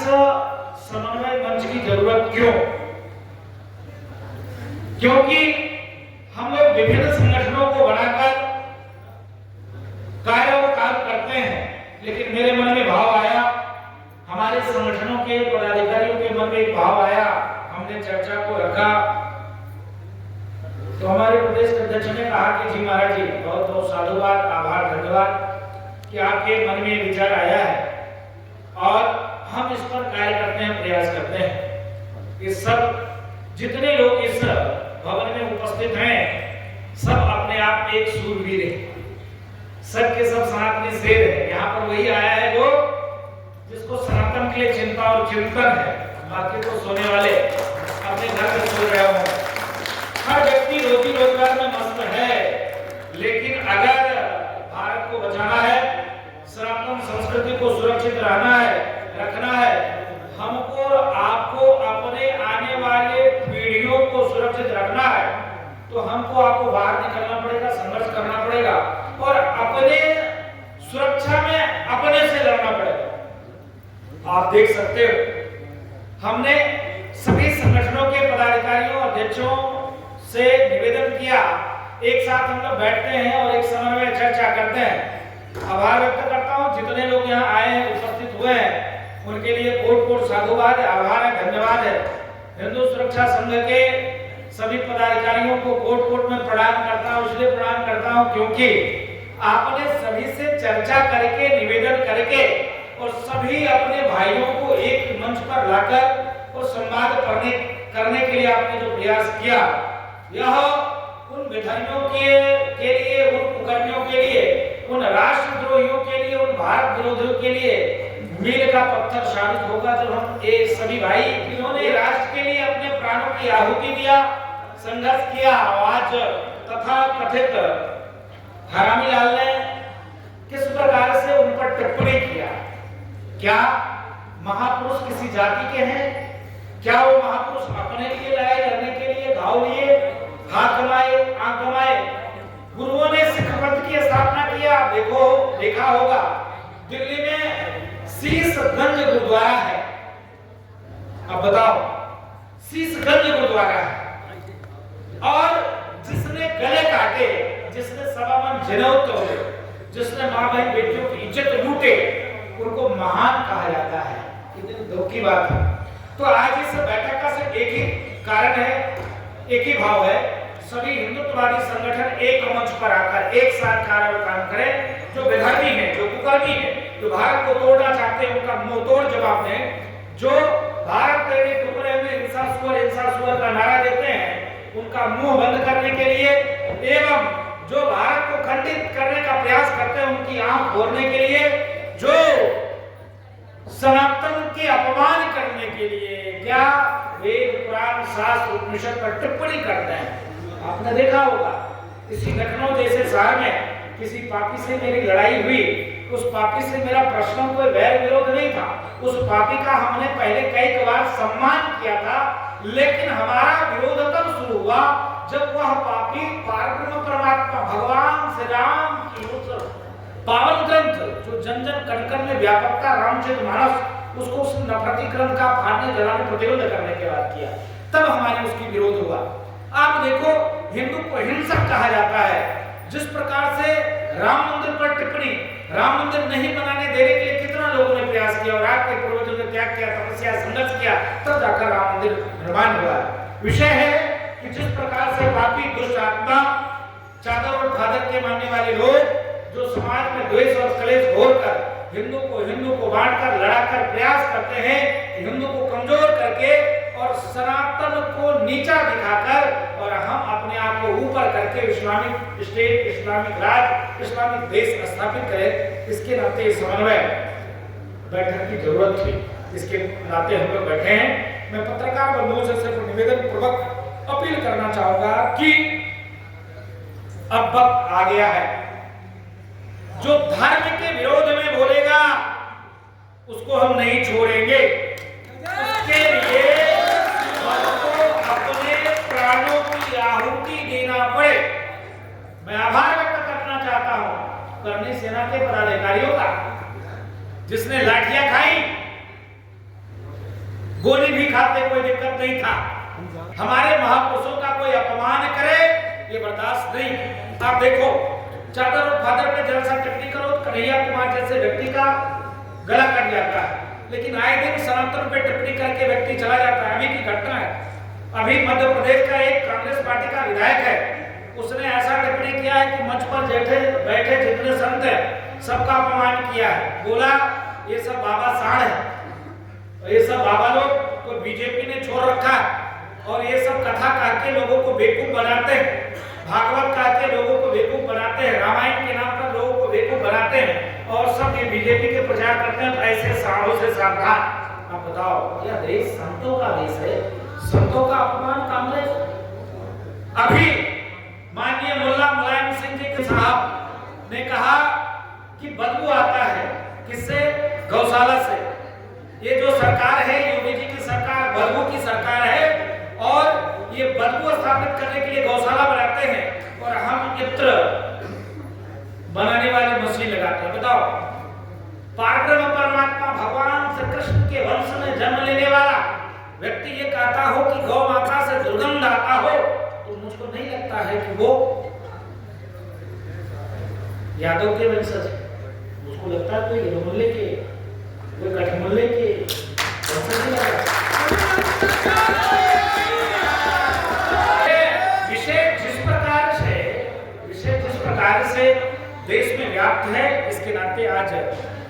इस समन्वय मंच की जरूरत क्यों? क्योंकि हम लोग विभिन्न संगठनों को बनाकर कार्य और काम करते हैं, लेकिन मेरे मन में भाव आया, हमारे संगठनों के पदाधिकारियों के मन में एक भाव आया, हमने चर्चा को रखा तो हमारे प्रदेश अध्यक्ष ने कहा कि जी महाराज जी बहुत बहुत साधुवाद, आभार, धन्यवाद कि आपके मन में विचार आया है और हम इस पर कार्य करते हैं, प्रयास करते हैं। इस सब जितने लोग इस भवन में उपस्थित हैं सब अपने आप में एक सूरवीर है, सब के सब सनातनी शेर है। यहाँ पर वही आया है जो जिसको सनातन के लिए चिंता और चिंतन है, बाकी तो सोने वाले अपने घर में सो रहे हों। हर व्यक्ति रोजी रोजगार में मस्त है, लेकिन अगर भारत को बचाना है, सनातन संस्कृति को सुरक्षित रहना है, रखना है, हमको आपको अपने आने वाले पीढ़ियों को सुरक्षित रखना है, तो हमको आपको बाहर निकलना पड़ेगा, संघर्ष करना पड़ेगा और अपने सुरक्षा में अपने से लड़ना पड़ेगा। आप देख सकते हो हमने सभी संगठनों के पदाधिकारियों, अध्यक्षों से निवेदन किया, एक साथ हम लोग बैठते हैं और एक समय में चर्चा करते हैं। आभार व्यक्त करता हूं जितने लोग यहाँ आए हैं, उपस्थित हुए हैं, उनके लिए कोट कोट साधुवाद है, आभार है, धन्यवाद है। हिंदू सुरक्षा संघ के सभी पदाधिकारियों को कोट कोट में प्रणाम करता हूं, इसलिए प्रणाम करता हूं क्योंकि आपने सभी से चर्चा करके, निवेदन करके और सभी अपने भाइयों को एक मंच पर लाकर और संवाद करने के लिए आपने जो प्रयास किया, यह उन विधायकों के लिए, उन कुकर्मियों के लिए, उन राष्ट्रद्रोहियों के लिए, उन भारत विरोधियों के लिए मील का पत्थर साबित होगा जब हम एक सभी भाई जिन्होंने राष्ट्र के लिए अपने प्राणों की आहुति दिया, संघर्ष किया, आज तथा कथित हरामी लाल ने किस प्रकार से उन पर टिप्पणी किया। क्या महापुरुष किसी जाति के हैं? क्या वो महापुरुष अपने लिए लड़ाई लड़ने के लिए घाव लिए, हाथ कमाए, आंख कमाए? गुरुओं ने सिख पंथ की स्थापना किया, देखा होगा दिल्ली में शीशगंज गुरुद्वारा है। अब बताओ, शीशगंज गुरुद्वारा है और जिसने गले काटे, जिसने सवामन जनेऊ तोड़े, जिसने मां बहन बेटियों की इज्जत लूटे, उनको महान कहा जाता है। कितनी दुख की बात है। तो आज इस बैठक का सिर्फ एक ही कारण है, एक ही भाव है, सभी हिंदुत्ववादी संगठन एक मंच पर आकर एक साथ कार्य और काम करें। जो विधायी हैं, जो कुकर्मी हैं, जो भारत को तोड़ना चाहते हैं, उनका मुंह तोड़ जवाब दें। जो भारत के टुकड़े में हिंसा सुअर का नारा देते हैं, उनका मुंह बंद करने के लिए एवं जो भारत को खंडित करने का प्रयास करते हैं, उनकी आंख खोलने के लिए, जो सनातन के अपमान करने के लिए क्या वेद, पुराण, शास्त्र, उपनिषद पर टिप्पणी करते हैं। आपने देखा होगा इसी लखनऊ जैसे शहर में किसी पापी से मेरी लड़ाई हुई, उस पापी से मेरा प्रश्न कोई वैर विरोध नहीं था, उस पापी का हमने पहले कई बार सम्मान किया था, लेकिन हमारा विरोध तब शुरू हुआ जब वह पापी पारब्रह्म परमात्मा भगवान श्री राम की उस पावन ग्रंथ जो जन जन कण कण में व्यापकता रामचरितमानस, उसको उस नफरती ग्रंथ का फाड़ने, जलाने, प्रतिरोध करने के बाद किया, तब हमारे उसकी विरोध हुआ। आप देखो, हिंदू को हिंसक कहा जाता है। जिस प्रकार से राम मंदिर पर टिप्पणी, राम मंदिर नहीं बनाने देने के लिए कितना लोगों ने प्रयास किया और आपके पूर्वजों ने त्याग किया, तपस्या, संघर्ष किया, तब जाकर राम मंदिर निर्माण हुआ। विषय है कि जिस प्रकार से पापी, दुष्ट आत्मा, चादर और फादर के मानने वाले लोग जो समाज में द्वेष और कलेश घोलकर हिंदू को बांटकर, लड़ाकर प्रयास करते हैं, हिंदू को कमजोर करके और सनातन को नीचा दिखाकर और हम अपने आप को ऊपर करके इस्लामिक स्टेट, इस्लामिक राज, इस्लामिक देश स्थापित करें। इसके नाते समन्वय बैठक की जरूरत थी, इसके नाते हम लोग बैठे हैं। मैं पत्रकार बंधुओं से सिर्फ निवेदन पूर्वक अपील करना चाहूंगा कि अब वक्त आ गया है, जो धर्म के विरोध में बोलेगा उसको हम नहीं छोड़ेंगे। उसके लिए हमको अपने प्राणों की आहुति देना पड़े। मैं आभार व्यक्त करना चाहता हूं करनी सेना के पदाधिकारियों का, जिसने लाठियां खाई, गोली भी खाते, कोई दिक्कत नहीं था। हमारे महापुरुषों का कोई अपमान करे ये बर्दाश्त नहीं। आप देखो चादर और फादर पे जरा सा टिप्पणी करो, कन्हैया कुमार जैसे व्यक्ति का गला कट जाता है, लेकिन आए दिन सनातन पे टिप्पणी करके व्यक्ति चला जाता है। अभी की घटना है, अभी मध्य प्रदेश का एक कांग्रेस पार्टी का विधायक है, उसने ऐसा टिप्पणी किया है कि मंच पर बैठे जितने संत हैं सबका अपमान किया है। बोला ये सब बाबा साढ़ है, ये सब बाबा लोग को बीजेपी ने छोड़ रखा है और ये सब कथा कह के लोगों को बेवकूफ बनाते हैं, भागवत कह के लोगों को बेवकूफ बनाते हैं, रामायण के नाम पर लोगों को बेवकूफ बनाते हैं और सब ये बीजेपी के प्रचार करते हैं। ऐसे साधुओं से सावधान। आप बताओ यह देश संतों का देश है, संतों का अपमान कांग्रेस। अभी माननीय मुल्ला मुलायम सिंह जी के साहब ने कहा कि बदबू आता है, किससे? गौशाला से। ये जो सरकार है योगी जी की सरकार बदबू की सरकार है और ये बदबू स्थापित करने के लिए गौशाला बनाते हैं और हम इत्र बनाने वाली मशीन लगाते हैं। बताओ, पारब्रह्म परमात्मा भगवान श्री कृष्ण के वंश में जन्म लेने वाला व्यक्ति ये कहता हो कि गौ माता से दुर्गंध आता हो, तो मुझको नहीं लगता है कि वो यादव के वंशज है। मुझको लगता है कोई यमुल्ले के, कोई कठमुल्ले के वंशज ही लगा। से देश में व्याप्त है, इसके नाते आज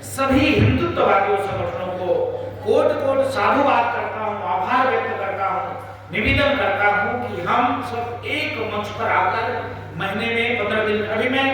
सभी हिंदुत्ववादी संगठनों को कोट साधुवाद करता हूं, आभार व्यक्त करता हूं, निवेदन करता हूं कि हम सब एक मंच पर आकर महीने में 15 दिन, अभी मैं